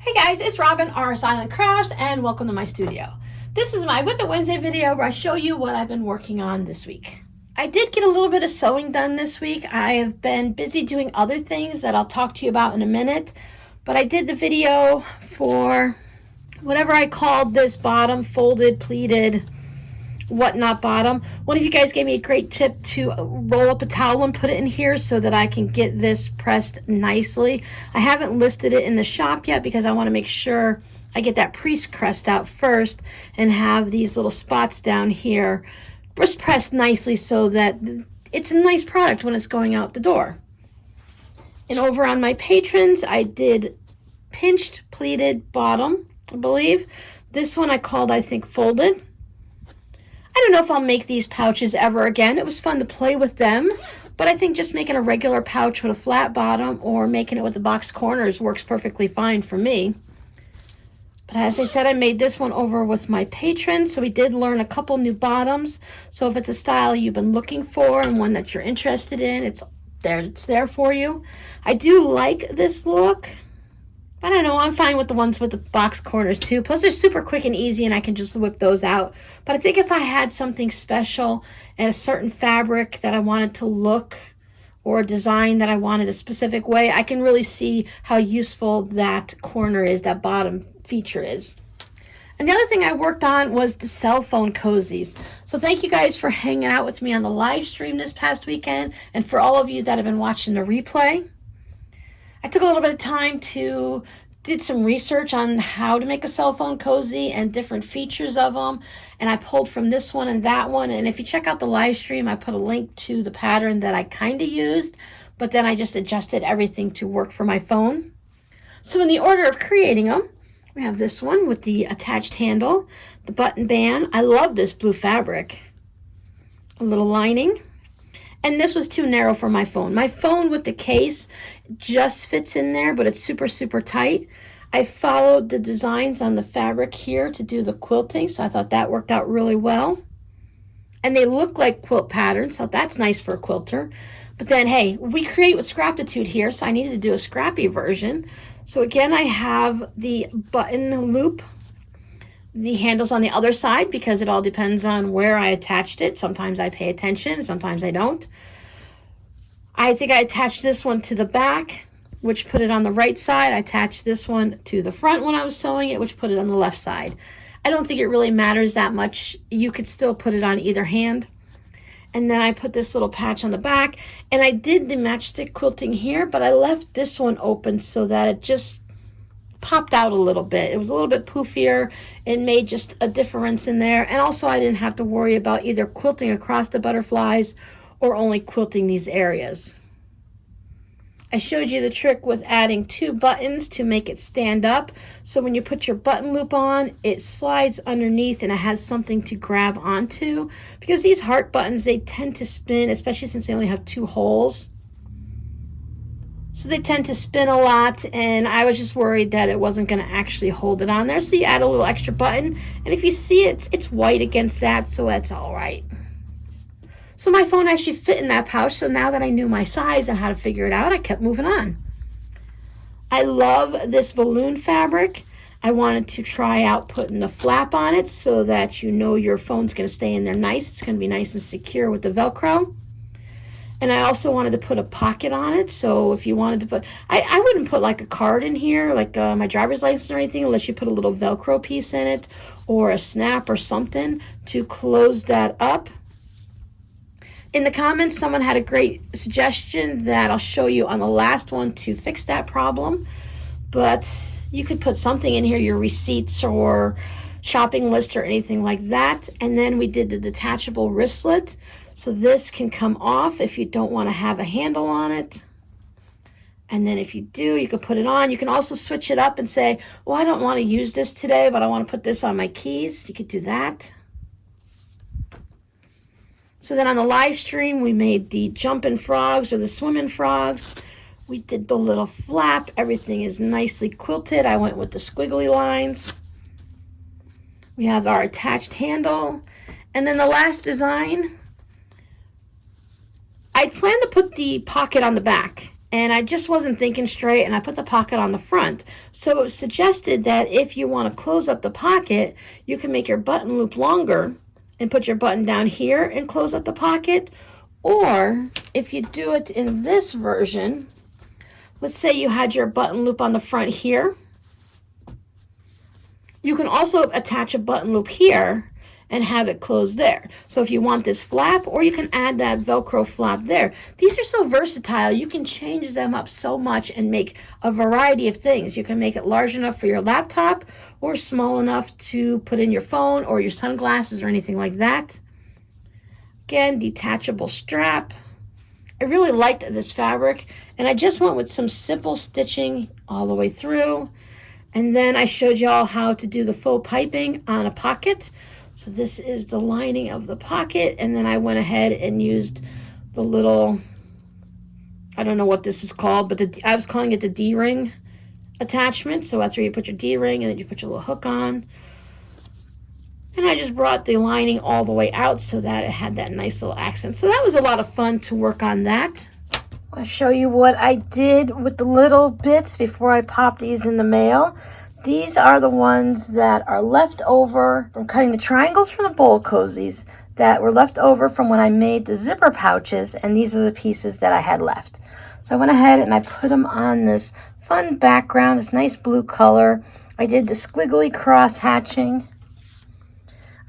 Hey guys, it's Robin, R Silent Crafts, and welcome to my studio. This is my WiP Wednesday video where I show you what I've been working on this week. I did get a little bit of sewing done this week. I have been busy doing other things that I'll talk to you about in a minute, but I did the video for whatever I called this bottom, folded, pleated, whatnot bottom. One of you guys gave me a great tip to roll up a towel and put it in here so that I can get this pressed nicely. I haven't listed it in the shop yet because I want to make sure I get that pre-crest out first and have these little spots down here just pressed nicely so that it's a nice product when it's going out the door. And over on my patrons, I did pinched pleated bottom, I believe. This one I called, I think, folded. I don't know if I'll make these pouches ever again. It was fun to play with them, but I think just making a regular pouch with a flat bottom or making it with the box corners works perfectly fine for me. But as I said, I made this one over with my patrons, so we did learn a couple new bottoms. So if it's a style you've been looking for and one that you're interested in, it's there for you. I do like this look. I don't know, I'm fine with the ones with the box corners too. Plus they're super quick and easy and I can just whip those out. But I think if I had something special and a certain fabric that I wanted to look or a design that I wanted a specific way, I can really see how useful that corner is, that bottom feature is. And the other thing I worked on was the cell phone cozies. So thank you guys for hanging out with me on the live stream this past weekend and for all of you that have been watching the replay. I took a little bit of time to did some research on how to make a cell phone cozy and different features of them, and I pulled from this one and that one. And if you check out the live stream, I put a link to the pattern that I kind of used, but then I just adjusted everything to work for my phone. So in the order of creating them, we have this one with the attached handle, the button band. I love this blue fabric, a little lining. And this was too narrow for my phone. My phone with the case just fits in there, but it's super, super tight. I followed the designs on the fabric here to do the quilting, so I thought that worked out really well. And they look like quilt patterns, so that's nice for a quilter. But then, hey, we create with Scraptitude here, so I needed to do a Scrappy version. So again, I have the button loop, the handles on the other side because it all depends on where I attached it. Sometimes I pay attention, sometimes I don't. I think I attached this one to the back, which put it on the right side. I attached this one to the front when I was sewing it, which put it on the left side. I don't think it really matters that much. You could still put it on either hand. And then I put this little patch on the back, and I did the matchstick quilting here, but I left this one open so that it just popped out a little bit. It was a little bit poofier. It made just a difference in there. And also I didn't have to worry about either quilting across the butterflies or only quilting these areas. I showed you the trick with adding 2 buttons to make it stand up. So when you put your button loop on, it slides underneath and it has something to grab onto. Because these heart buttons, they tend to spin, especially since they only have 2 holes. So they tend to spin a lot, and I was just worried that it wasn't going to actually hold it on there. So you add a little extra button, and if you see it, it's white against that, so that's all right. So my phone actually fit in that pouch, so now that I knew my size and how to figure it out, I kept moving on. I love this balloon fabric. I wanted to try out putting a flap on it so that you know your phone's going to stay in there nice. It's going to be nice and secure with the Velcro. And I also wanted to put a pocket on it, so if you wanted to put, I wouldn't put like a card in here, like my driver's license or anything, unless you put a little Velcro piece in it, or a snap or something to close that up. In the comments, someone had a great suggestion that I'll show you on the last one to fix that problem, but you could put something in here, your receipts or shopping list or anything like that. And then we did the detachable wristlet. So this can come off if you don't want to have a handle on it. And then if you do, you can put it on. You can also switch it up and say, well, I don't want to use this today, but I want to put this on my keys. You could do that. So then on the live stream, we made the jumping frogs or the swimming frogs. We did the little flap. Everything is nicely quilted. I went with the squiggly lines. We have our attached handle. And then the last design, I planned to put the pocket on the back, and I just wasn't thinking straight, and I put the pocket on the front. So it was suggested that if you want to close up the pocket, you can make your button loop longer and put your button down here and close up the pocket. Or if you do it in this version, let's say you had your button loop on the front here, you can also attach a button loop here and have it closed there. So if you want this flap, or you can add that Velcro flap there. These are so versatile. You can change them up so much and make a variety of things. You can make it large enough for your laptop or small enough to put in your phone or your sunglasses or anything like that. Again, detachable strap. I really liked this fabric, and I just went with some simple stitching all the way through. And then I showed y'all how to do the faux piping on a pocket. So this is the lining of the pocket, and then I went ahead and used the little, I don't know what this is called, but I was calling it the D-ring attachment. So that's where you put your D-ring, and then you put your little hook on. And I just brought the lining all the way out so that it had that nice little accent. So that was a lot of fun to work on that. I'll show you what I did with the little bits before I pop these in the mail. These are the ones that are left over from cutting the triangles from the bowl cozies that were left over from when I made the zipper pouches, and these are the pieces that I had left. So I went ahead and I put them on this fun background, this nice blue color. I did the squiggly cross hatching.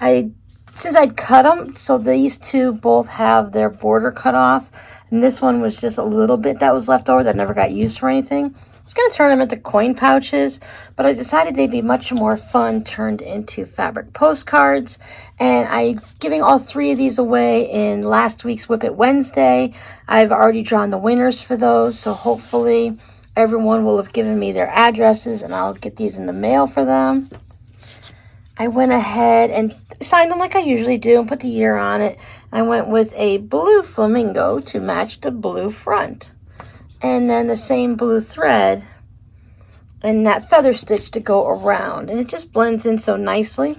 Since I'd cut them, so these two both have their border cut off, and this one was just a little bit that was left over that never got used for anything. I was going to turn them into coin pouches, but I decided they'd be much more fun turned into fabric postcards. And I'm giving all three of these away in last week's WIP It Wednesday. I've already drawn the winners for those, so hopefully everyone will have given me their addresses and I'll get these in the mail for them. I went ahead and signed them like I usually do and put the year on it. I went with a blue flamingo to match the blue front. And then the same blue thread and that feather stitch to go around. And it just blends in so nicely.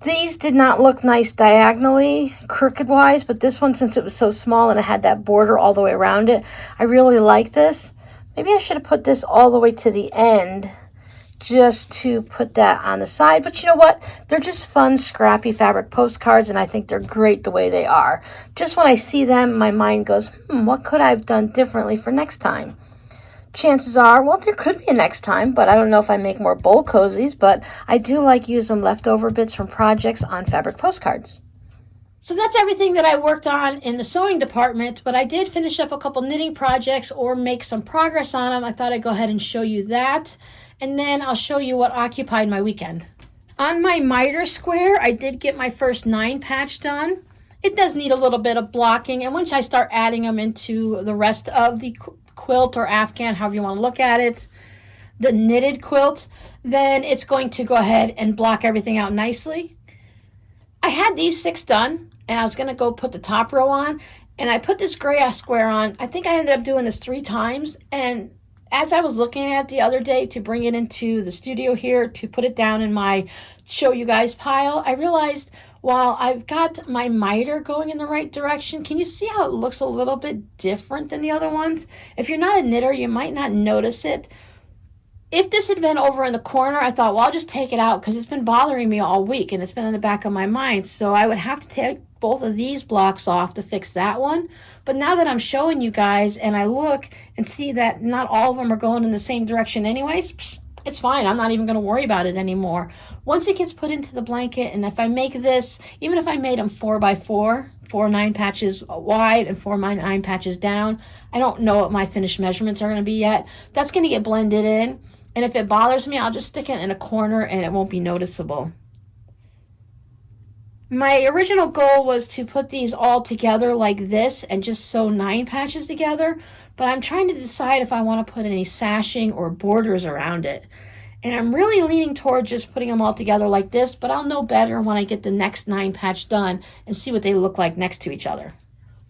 These did not look nice diagonally, crooked-wise, but this one, since it was so small and it had that border all the way around it, I really like this. Maybe I should have put this all the way to the end just to put that on the side. But you know what? They're just fun, scrappy fabric postcards, and I think they're great the way they are. Just when I see them, my mind goes, what could I have done differently for next time? Chances are, well, there could be a next time, but I don't know if I make more bowl cozies, but I do like using leftover bits from projects on fabric postcards. So that's everything that I worked on in the sewing department, but I did finish up a couple knitting projects or make some progress on them. I thought I'd go ahead and show you that. And then I'll show you what occupied my weekend. On my miter square, I did get my first 9 patch done. It does need a little bit of blocking, and once I start adding them into the rest of the quilt or afghan, however you want to look at it, the knitted quilt, then it's going to go ahead and block everything out nicely. I had these 6 done, and I was going to go put the top row on, and I put this gray square on. I think I ended up doing this 3 times, and as I was looking at it the other day to bring it into the studio here to put it down in my show you guys pile, I realized while I've got my miter going in the right direction, can you see how it looks a little bit different than the other ones? If you're not a knitter, you might not notice it. If this had been over in the corner, I thought, well, I'll just take it out because it's been bothering me all week and it's been in the back of my mind. So I would have to take both of these blocks off to fix that one. But now that I'm showing you guys and I look and see that not all of them are going in the same direction anyways, it's fine. I'm not even going to worry about it anymore. Once it gets put into the blanket, and if I make this, even if I made them 4x4, 4 9 patches wide and 4 9 patches down, I don't know what my finished measurements are going to be yet. That's going to get blended in. And if it bothers me, I'll just stick it in a corner and it won't be noticeable. My original goal was to put these all together like this and just sew 9 patches together, but I'm trying to decide if I want to put any sashing or borders around it. And I'm really leaning toward just putting them all together like this, but I'll know better when I get the next 9 patch done and see what they look like next to each other.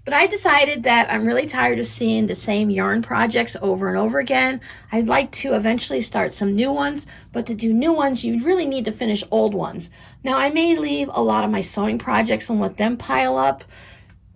But I decided that I'm really tired of seeing the same yarn projects over and over again. I'd like to eventually start some new ones, but to do new ones, you really need to finish old ones. Now, I may leave a lot of my sewing projects and let them pile up,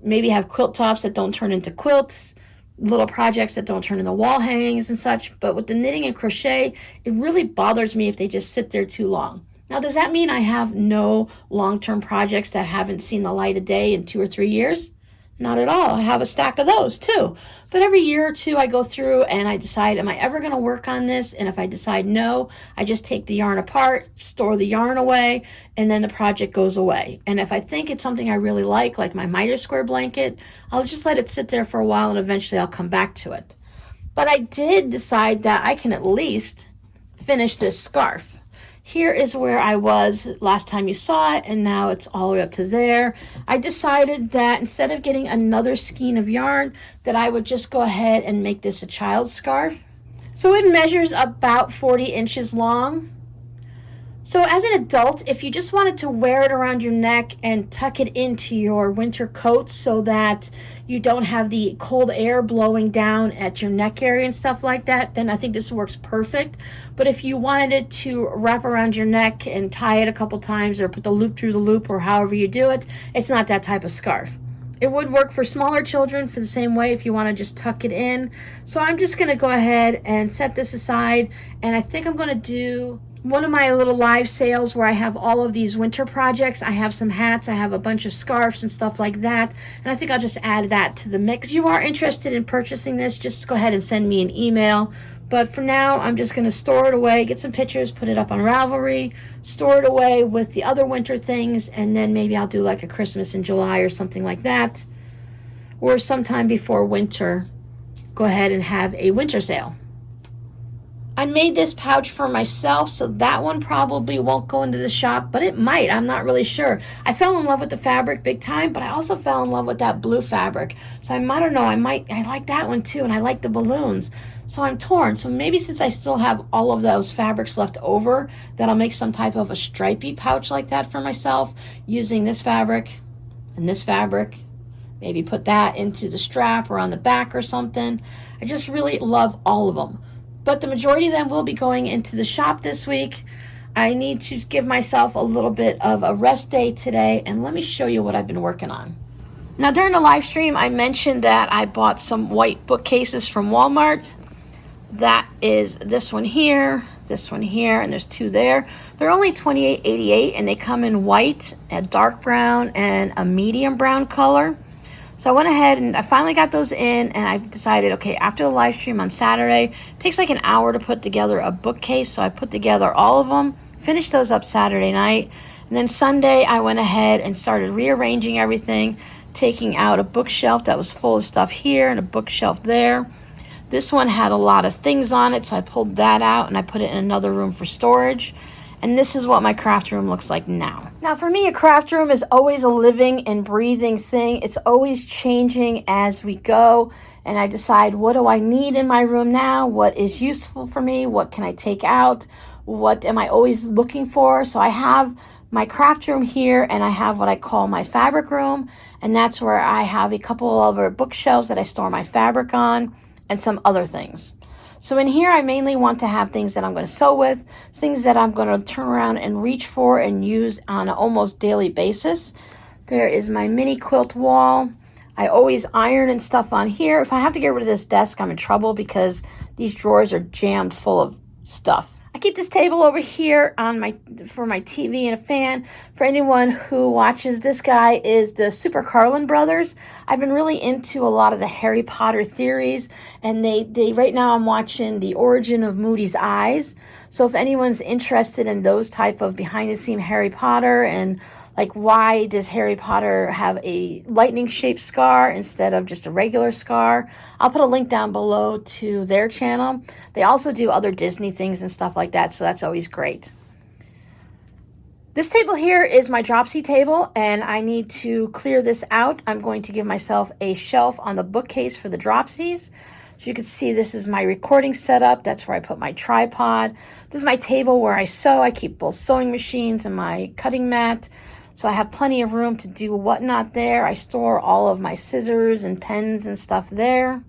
maybe have quilt tops that don't turn into quilts, little projects that don't turn into wall hangings and such. But with the knitting and crochet, it really bothers me if they just sit there too long. Now, does that mean I have no long-term projects that haven't seen the light of day in 2 or 3 years? Not at all. I have a stack of those too. But every year or two I go through and I decide, am I ever going to work on this? And if I decide no, I just take the yarn apart, store the yarn away, and then the project goes away. And if I think it's something I really like my miter square blanket, I'll just let it sit there for a while and eventually I'll come back to it. But I did decide that I can at least finish this scarf. Here is where I was last time you saw it, and now it's all the way up to there. I decided that instead of getting another skein of yarn, that I would just go ahead and make this a child's scarf. So it measures about 40 inches long. So as an adult, if you just wanted to wear it around your neck and tuck it into your winter coat so that you don't have the cold air blowing down at your neck area and stuff like that, then I think this works perfect. But if you wanted it to wrap around your neck and tie it a couple times or put the loop through the loop or however you do it, it's not that type of scarf. It would work for smaller children for the same way if you want to just tuck it in. So I'm just going to go ahead and set this aside, and I think I'm going to do one of my little live sales where I have all of these winter projects. I have some hats, I have a bunch of scarves and stuff like that, and I think I'll just add that to the mix. If you are interested in purchasing this, just go ahead and send me an email. But for now, I'm just going to store it away, get some pictures, put it up on Ravelry, store it away with the other winter things, and then maybe I'll do like a Christmas in July or something like that. Or sometime before winter, go ahead and have a winter sale. I made this pouch for myself, so that one probably won't go into the shop, but it might. I'm not really sure. I fell in love with the fabric big time, but I also fell in love with that blue fabric. So I don't know, I like that one too, and I like the balloons. So I'm torn. So maybe since I still have all of those fabrics left over, that I'll make some type of a stripy pouch like that for myself using this fabric and this fabric. Maybe put that into the strap or on the back or something. I just really love all of them. But the majority of them will be going into the shop this week. I need to give myself a little bit of a rest day today, and let me show you what I've been working on. Now during the live stream, I mentioned that I bought some white bookcases from Walmart. That is this one here, and there's two there. They're only $28.88, and they come in white, a dark brown, and a medium brown color. So I went ahead and I finally got those in, and I decided, okay, after the live stream on Saturday, it takes like an hour to put together a bookcase, so I put together all of them, finished those up Saturday night, and then Sunday I went ahead and started rearranging everything, taking out a bookshelf that was full of stuff here and a bookshelf there. This one had a lot of things on it, so I pulled that out and I put it in another room for storage. And this is what my craft room looks like now. Now for me, a craft room is always a living and breathing thing. It's always changing as we go. And I decide, what do I need in my room now? What is useful for me? What can I take out? What am I always looking for? So I have my craft room here, and I have what I call my fabric room. And that's where I have a couple of other bookshelves that I store my fabric on and some other things. So in here, I mainly want to have things that I'm going to sew with, things that I'm going to turn around and reach for and use on an almost daily basis. There is my mini quilt wall. I always iron and stuff on here. If I have to get rid of this desk, I'm in trouble because these drawers are jammed full of stuff. I keep this table over here for my TV and a fan. For anyone who watches, this guy is the Super Carlin brothers. I've been really into a lot of the Harry Potter theories, and they right now I'm watching The Origin of Moody's Eyes. So if anyone's interested in those type of behind the scene Harry Potter, and like why does Harry Potter have a lightning shaped scar instead of just a regular scar, I'll put a link down below to their channel. They also do other Disney things and stuff like that, so that's always great. This table here is my dropsy table, and I need to clear this out. I'm going to give myself a shelf on the bookcase for the dropsies. So you can see this is my recording setup. That's where I put my tripod. This is my table where I sew. I keep both sewing machines and my cutting mat. So I have plenty of room to do whatnot there. I store all of my scissors and pens and stuff there.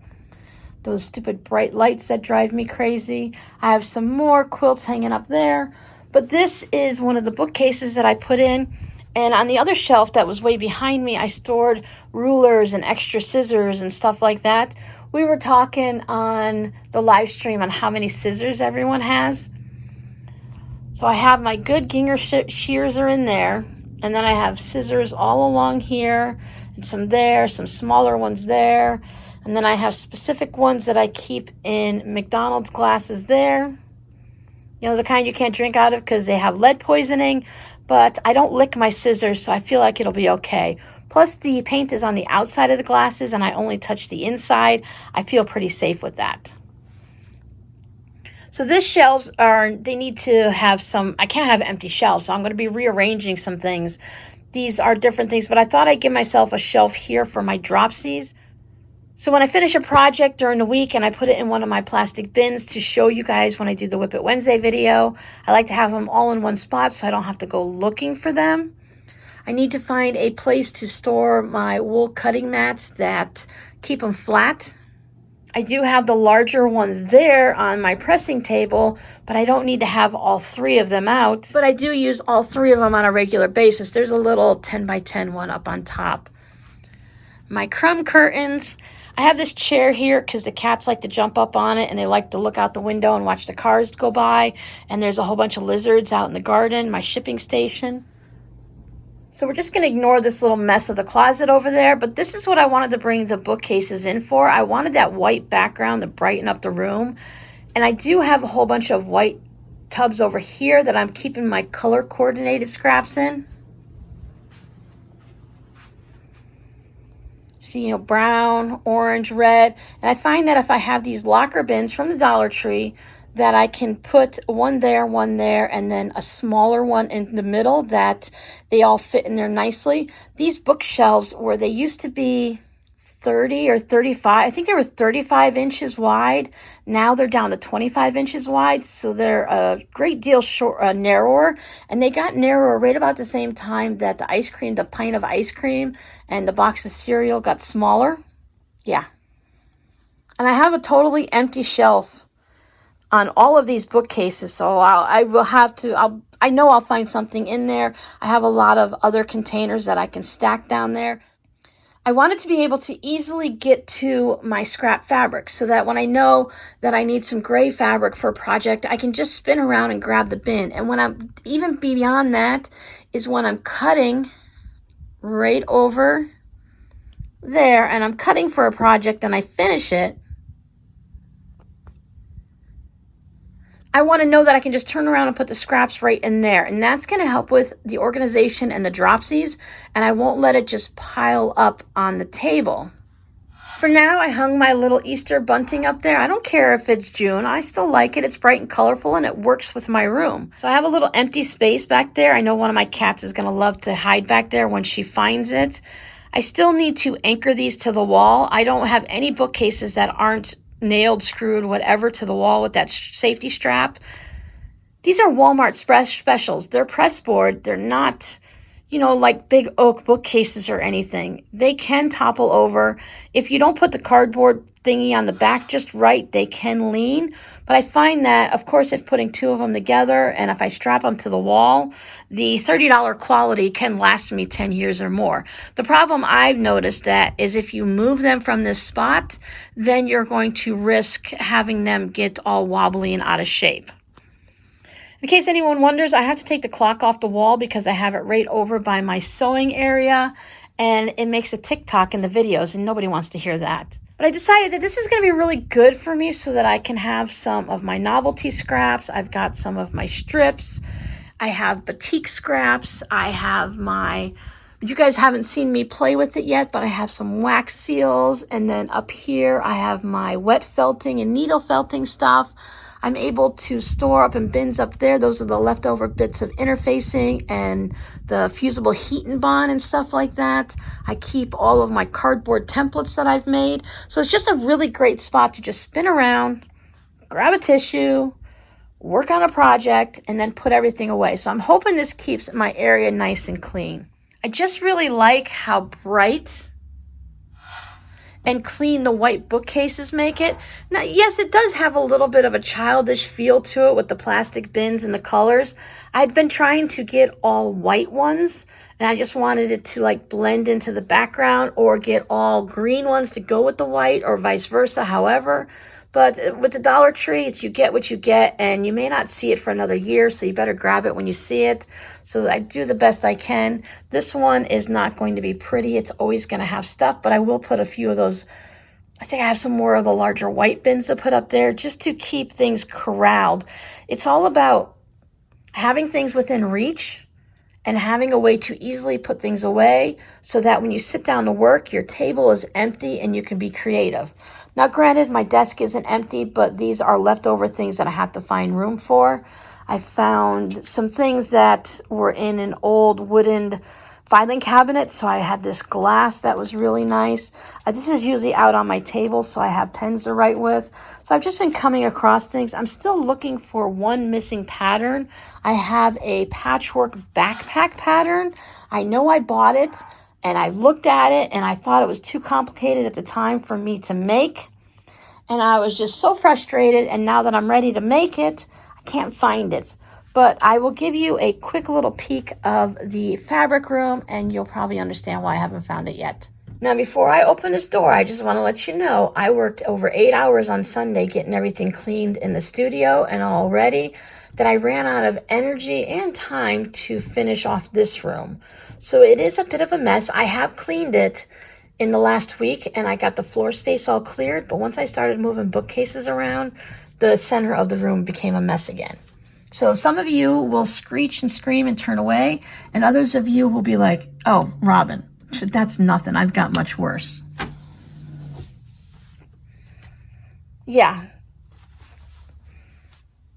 Those stupid bright lights that drive me crazy. I have some more quilts hanging up there. But this is one of the bookcases that I put in. And on the other shelf that was way behind me, I stored rulers and extra scissors and stuff like that. We were talking on the live stream on how many scissors everyone has. So I have my good Ginger shears are in there, and then I have scissors all along here, and some there, some smaller ones there, and then I have specific ones that I keep in McDonald's glasses there. You know, the kind you can't drink out of because they have lead poisoning, but I don't lick my scissors, so I feel like it'll be okay. Plus, the paint is on the outside of the glasses, and I only touch the inside. I feel pretty safe with that. So these shelves they need to have some, I can't have empty shelves, so I'm going to be rearranging some things. These are different things, but I thought I'd give myself a shelf here for my dropsies. So when I finish a project during the week and I put it in one of my plastic bins to show you guys when I do the Whip It Wednesday video, I like to have them all in one spot so I don't have to go looking for them. I need to find a place to store my wool cutting mats that keep them flat. I do have the larger one there on my pressing table, but I don't need to have all three of them out. But I do use all three of them on a regular basis. There's a little 10 by 10 one up on top. My crumb curtains. I have this chair here because the cats like to jump up on it and they like to look out the window and watch the cars go by. And there's a whole bunch of lizards out in the garden, my shipping station. So we're just going to ignore this little mess of the closet over there, but this is what I wanted to bring the bookcases in for. I wanted that white background to brighten up the room, and I do have a whole bunch of white tubs over here that I'm keeping my color coordinated scraps in. See, you know, brown, orange, red, and I find that if I have these locker bins from the Dollar Tree, that I can put one there, and then a smaller one in the middle that they all fit in there nicely. These bookshelves, where they used to be 30 or 35, I think they were 35 inches wide. Now they're down to 25 inches wide, so they're a great deal narrower. And they got narrower right about the same time that the pint of ice cream and the box of cereal got smaller. Yeah. And I have a totally empty shelf on all of these bookcases, so I know I'll find something in there. I have a lot of other containers that I can stack down there. I wanted to be able to easily get to my scrap fabric so that when I know that I need some gray fabric for a project, I can just spin around and grab the bin. And when I'm even beyond that is when I'm cutting right over there and I'm cutting for a project and I finish it, I want to know that I can just turn around and put the scraps right in there. And that's going to help with the organization and the dropsies. And I won't let it just pile up on the table. For now, I hung my little Easter bunting up there. I don't care if it's June. I still like it. It's bright and colorful and it works with my room. So I have a little empty space back there. I know one of my cats is going to love to hide back there when she finds it. I still need to anchor these to the wall. I don't have any bookcases that aren't nailed, screwed, whatever, to the wall with that safety strap. These are Walmart specials. They're press board. They're not, you know, like big oak bookcases or anything. They can topple over. If you don't put the cardboard thingy on the back just right, they can lean. But I find that, of course, if putting two of them together and if I strap them to the wall, the $30 quality can last me 10 years or more. The problem I've noticed that is if you move them from this spot, then you're going to risk having them get all wobbly and out of shape. In case anyone wonders, I have to take the clock off the wall because I have it right over by my sewing area and it makes a tick-tock in the videos and nobody wants to hear that. But I decided that this is going to be really good for me so that I can have some of my novelty scraps. I've got some of my strips. I have batik scraps. I have you guys haven't seen me play with it yet, but I have some wax seals. And then up here, I have my wet felting and needle felting stuff. I'm able to store up in bins up there. Those are the leftover bits of interfacing and the fusible heat and bond and stuff like that. I keep all of my cardboard templates that I've made. So it's just a really great spot to just spin around, grab a tissue, work on a project, and then put everything away. So I'm hoping this keeps my area nice and clean. I just really like how bright and clean the white bookcases make it. Now, yes, it does have a little bit of a childish feel to it with the plastic bins and the colors. I'd been trying to get all white ones, and I just wanted it to like blend into the background, or get all green ones to go with the white, or vice versa, however. But with the Dollar Tree, it's you get what you get, and you may not see it for another year, so you better grab it when you see it. So I do the best I can. This one is not going to be pretty. It's always going to have stuff, but I will put a few of those. I think I have some more of the larger white bins to put up there just to keep things corralled. It's all about having things within reach and having a way to easily put things away so that when you sit down to work, your table is empty and you can be creative. Now, granted, my desk isn't empty, but these are leftover things that I have to find room for. I found some things that were in an old wooden filing cabinet, so I had this glass that was really nice. This is usually out on my table, so I have pens to write with. So I've just been coming across things. I'm still looking for one missing pattern. I have a patchwork backpack pattern. I know I bought it, and I looked at it, and I thought it was too complicated at the time for me to make. And I was just so frustrated, and now that I'm ready to make it, I can't find it. But I will give you a quick little peek of the fabric room, and you'll probably understand why I haven't found it yet. Now, before I open this door, I just want to let you know I worked over 8 hours on Sunday getting everything cleaned in the studio and all ready, that I ran out of energy and time to finish off this room. So it is a bit of a mess. I have cleaned it in the last week, and I got the floor space all cleared, but once I started moving bookcases around, the center of the room became a mess again. So some of you will screech and scream and turn away, and others of you will be like, oh, Robin, that's nothing. I've got much worse. Yeah.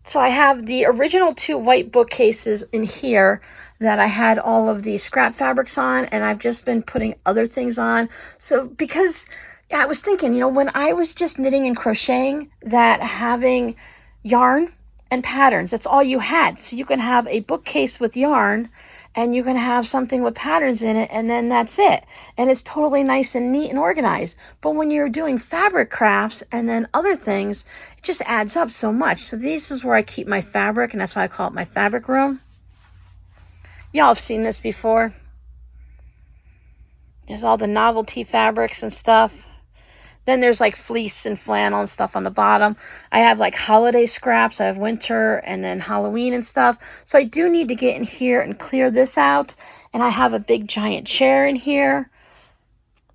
So I have the original 2 white bookcases in here that I had all of the scrap fabrics on, and I've just been putting other things on. So because I was thinking, when I was just knitting and crocheting, that having yarn and patterns, that's all you had. So you can have a bookcase with yarn, and you can have something with patterns in it, and then that's it. And it's totally nice and neat and organized. But when you're doing fabric crafts and then other things, it just adds up so much. So this is where I keep my fabric, and that's why I call it my fabric room. Y'all have seen this before. There's all the novelty fabrics and stuff. Then there's like fleece and flannel and stuff on the bottom. I have like holiday scraps. I have winter and then Halloween and stuff. So I do need to get in here and clear this out. And I have a big giant chair in here.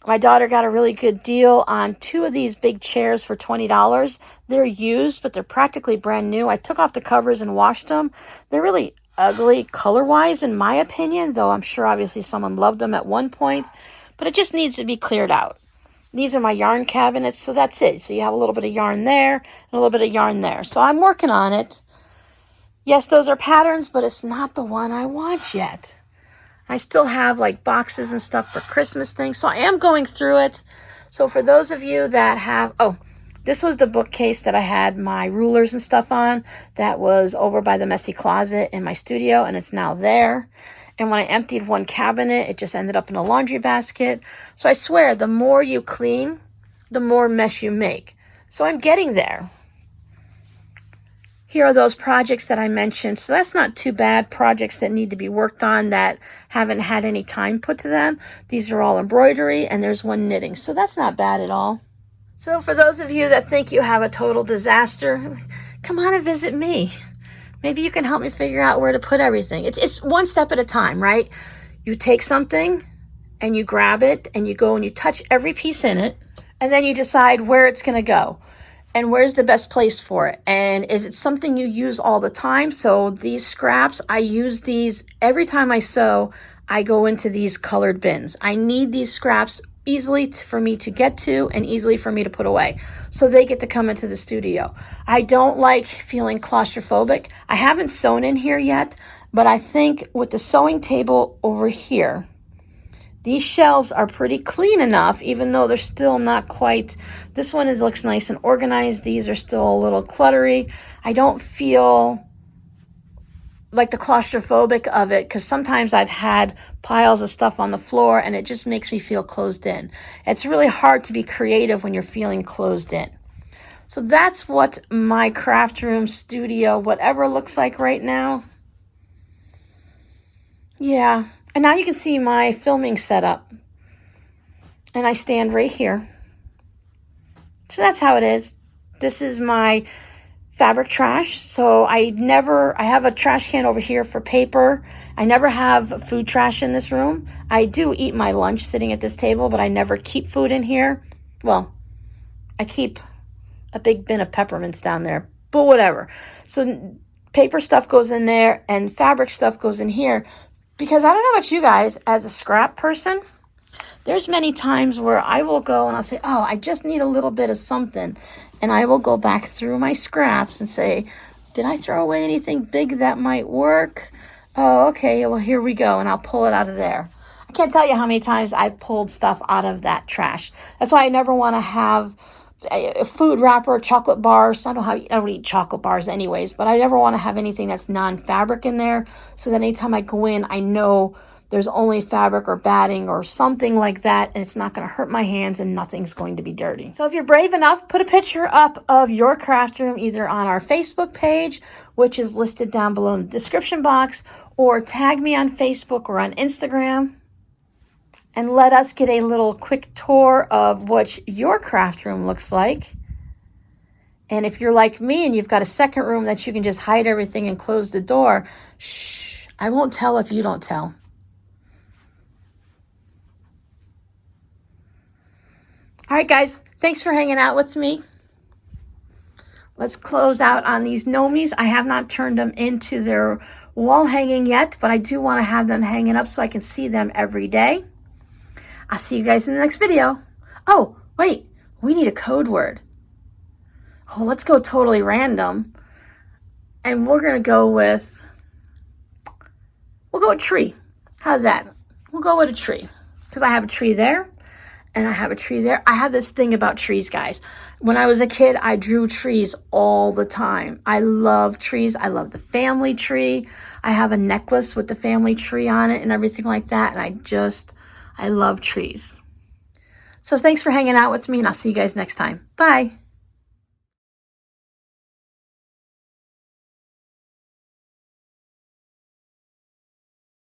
My daughter got a really good deal on 2 of these big chairs for $20. They're used, but they're practically brand new. I took off the covers and washed them. They're really ugly color-wise, in my opinion, though I'm sure obviously someone loved them at one point. But it just needs to be cleared out. These are my yarn cabinets, so that's it. So you have a little bit of yarn there and a little bit of yarn there. So I'm working on it. Yes, those are patterns, but it's not the one I want yet. I still have like boxes and stuff for Christmas things, so I am going through it. So for those of you that have, this was the bookcase that I had my rulers and stuff on. That was over by the messy closet in my studio, and it's now there. And when I emptied one cabinet, it just ended up in a laundry basket. So I swear, the more you clean, the more mess you make. So I'm getting there. Here are those projects that I mentioned. So that's not too bad. Projects that need to be worked on that haven't had any time put to them. These are all embroidery, and there's one knitting. So that's not bad at all. So for those of you that think you have a total disaster, come on and visit me. Maybe you can help me figure out where to put everything. It's one step at a time, right? You take something and you grab it and you go and you touch every piece in it, and then you decide where it's going to go and where's the best place for it. And is it something you use all the time? So these scraps, I use these every time I sew. I go into these colored bins. I need these scraps easily for me to get to and easily for me to put away. So they get to come into the studio. I don't like feeling claustrophobic. I haven't sewn in here yet, but I think with the sewing table over here, these shelves are pretty clean enough, even though they're still not quite, this one looks nice and organized. These are still a little cluttery. I don't feel like the claustrophobic of it, because sometimes I've had piles of stuff on the floor and it just makes me feel closed in. It's really hard to be creative when you're feeling closed in. So that's what my craft room, studio, whatever looks like right now. Yeah, and now you can see my filming setup. And I stand right here. So that's how it is. This is my fabric trash. So I have a trash can over here for paper. I never have food trash in this room. I do eat my lunch sitting at this table, but I never keep food in here. Well, I keep a big bin of peppermints down there, but whatever. So paper stuff goes in there and fabric stuff goes in here, because I don't know about you guys, as a scrap person, there's many times where I will go and I'll say, oh, I just need a little bit of something. And I will go back through my scraps and say, did I throw away anything big that might work? Oh, okay, well, here we go. And I'll pull it out of there. I can't tell you how many times I've pulled stuff out of that trash. That's why I never want to have a food wrapper, chocolate bars. I don't eat chocolate bars anyways, but I never want to have anything that's non-fabric in there, so that anytime I go in, I know there's only fabric or batting or something like that, and it's not going to hurt my hands and nothing's going to be dirty. So if you're brave enough, put a picture up of your craft room either on our Facebook page, which is listed down below in the description box, or tag me on Facebook or on Instagram, and let us get a little quick tour of what your craft room looks like. And if you're like me and you've got a second room that you can just hide everything and close the door, shh, I won't tell if you don't tell. All right, guys, thanks for hanging out with me. Let's close out on these nomies. I have not turned them into their wall hanging yet, but I do want to have them hanging up so I can see them every day. I'll see you guys in the next video. Oh, wait, we need a code word. Oh, let's go totally random. And we'll go with tree. How's that? We'll go with a tree, because I have a tree there and I have a tree there. I have this thing about trees, guys. When I was a kid, I drew trees all the time. I love trees. I love the family tree. I have a necklace with the family tree on it and everything like that. And I love trees. So thanks for hanging out with me, and I'll see you guys next time. Bye.